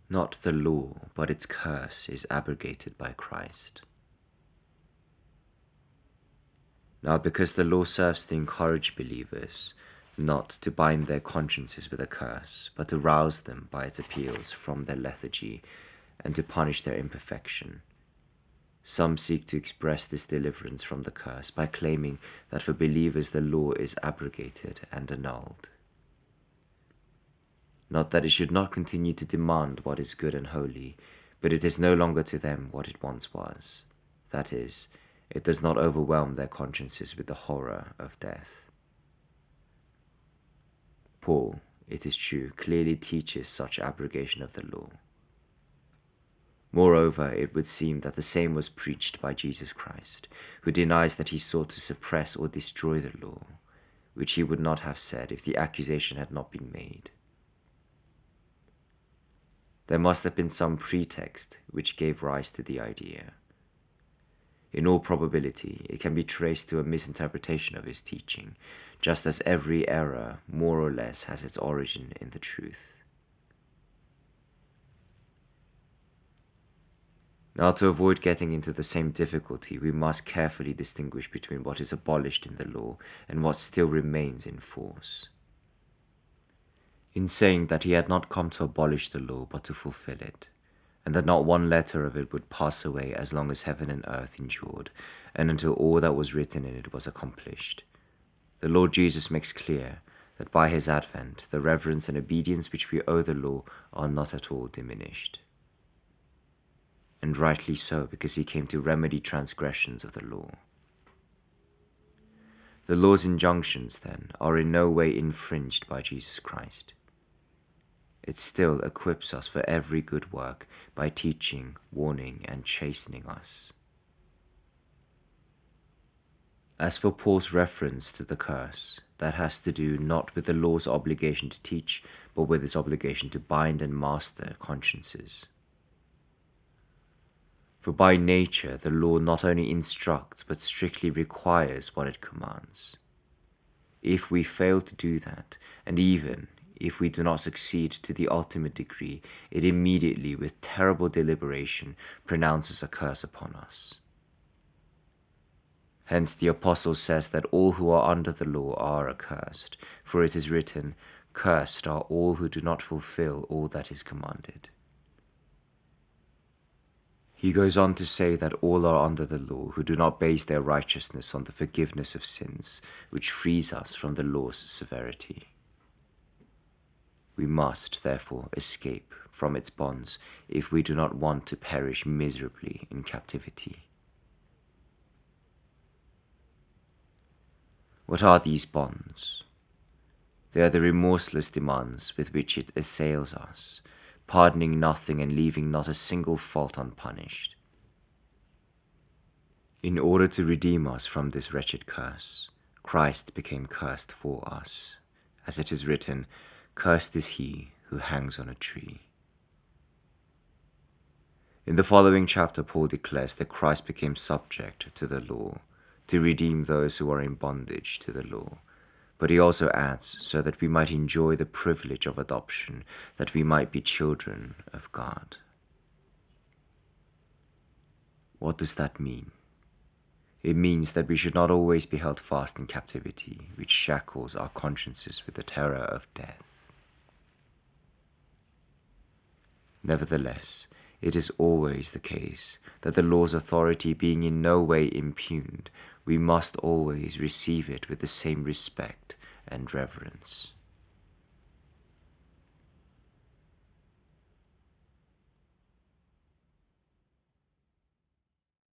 Not the law, but its curse is abrogated by Christ. Now, because the law serves to encourage believers not to bind their consciences with a curse, but to rouse them by its appeals from their lethargy and to punish their imperfection, some seek to express this deliverance from the curse by claiming that for believers the law is abrogated and annulled. Not that it should not continue to demand what is good and holy, but it is no longer to them what it once was. That is, it does not overwhelm their consciences with the horror of death. Paul, it is true, clearly teaches such abrogation of the law. Moreover, it would seem that the same was preached by Jesus Christ, who denies that he sought to suppress or destroy the law, which he would not have said if the accusation had not been made. There must have been some pretext which gave rise to the idea. In all probability, it can be traced to a misinterpretation of his teaching, just as every error more or less has its origin in the truth. Now, to avoid getting into the same difficulty, we must carefully distinguish between what is abolished in the law and what still remains in force. In saying that he had not come to abolish the law but to fulfill it, and that not one letter of it would pass away as long as heaven and earth endured, and until all that was written in it was accomplished, the Lord Jesus makes clear that by his advent the reverence and obedience which we owe the law are not at all diminished. And rightly so, because he came to remedy transgressions of the law. The law's injunctions, then, are in no way infringed by Jesus Christ. It still equips us for every good work by teaching, warning, and chastening us. As for Paul's reference to the curse, that has to do not with the law's obligation to teach, but with its obligation to bind and master consciences. For by nature, the law not only instructs, but strictly requires what it commands. If we fail to do that, and even if we do not succeed to the ultimate degree, it immediately, with terrible deliberation, pronounces a curse upon us. Hence the Apostle says that all who are under the law are accursed, for it is written, "Cursed are all who do not fulfill all that is commanded." He goes on to say that all are under the law who do not base their righteousness on the forgiveness of sins, which frees us from the law's severity. We must, therefore, escape from its bonds if we do not want to perish miserably in captivity. What are these bonds? They are the remorseless demands with which it assails us, pardoning nothing and leaving not a single fault unpunished. In order to redeem us from this wretched curse, Christ became cursed for us, as it is written, "Cursed is he who hangs on a tree." In the following chapter, Paul declares that Christ became subject to the law, to redeem those who are in bondage to the law. But he also adds, so that we might enjoy the privilege of adoption, that we might be children of God. What does that mean? It means that we should not always be held fast in captivity, which shackles our consciences with the terror of death. Nevertheless, it is always the case that the law's authority being in no way impugned, we must always receive it with the same respect and reverence.